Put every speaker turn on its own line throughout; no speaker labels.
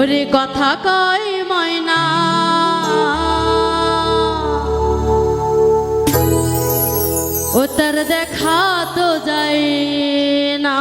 ওরে কথা কয় ময়না ও তার দেখা তো যায় না।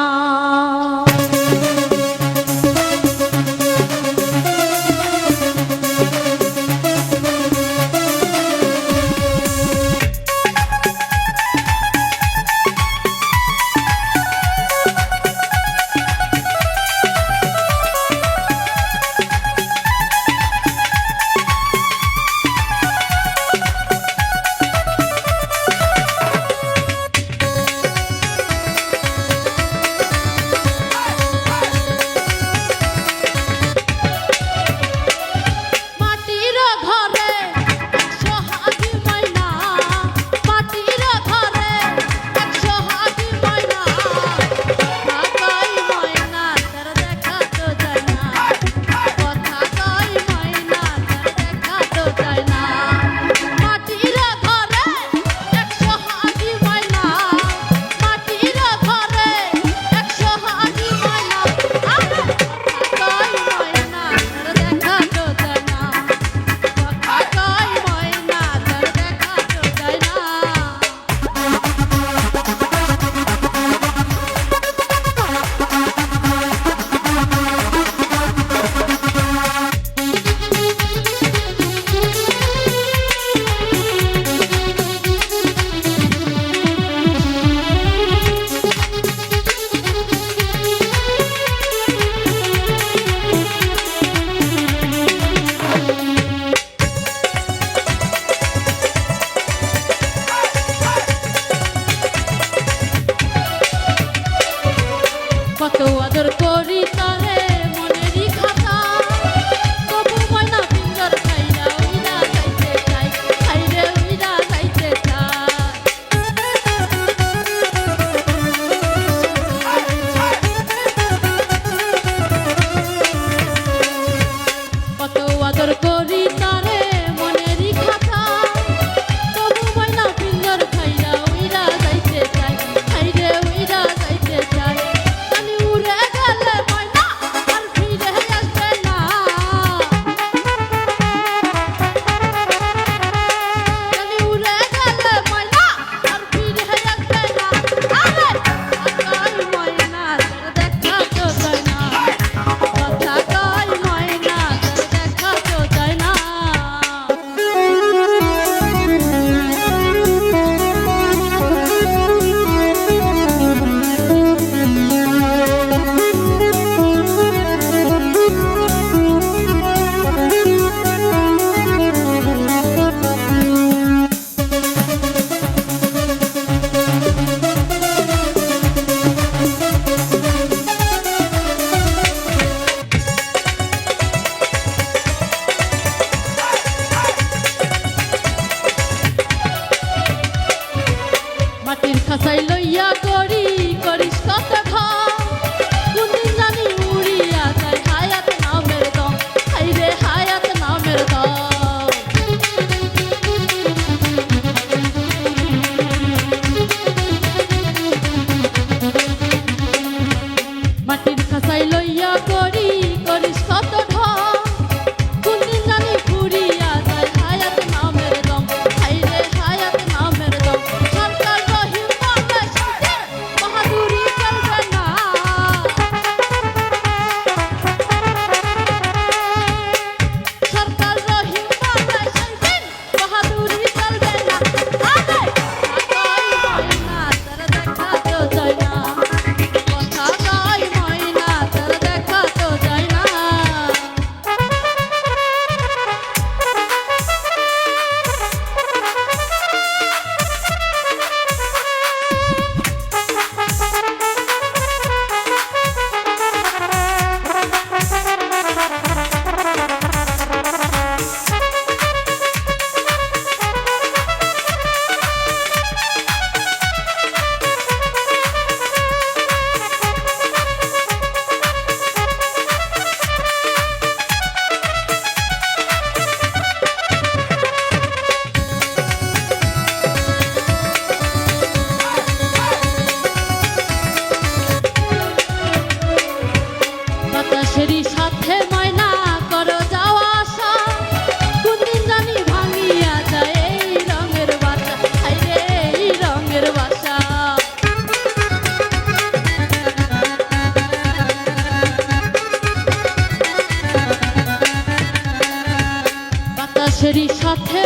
কত আদর করি তারে মনেরই খাতা তবু ময়না পিঞ্জর খাইরা উইরা যাইতে চাই খাইরে উইরা যাইতে চাই। কত আদর করি তারে মনেরই খাতা তবু ময়না পিঞ্জর খাইরা উইরা যাইতে চাই খাইরে উইরা যাইতে চাই। মাটির খাঁচাই লইয়া করি করিস কত ঘর কোনদিন জানি উড়িয়া যায় হায়াত নামের দম হাইরে হায়াত নামের দম। মাটির খাঁচাই লইয়া করি করিস কত ঘর কোনদিন জানি উড়িয়া যায় হায়াত নামের দম হাইরে হায়াত নামের দম। বাতাসেরই সাথে ময়না মানুষেরই সাথে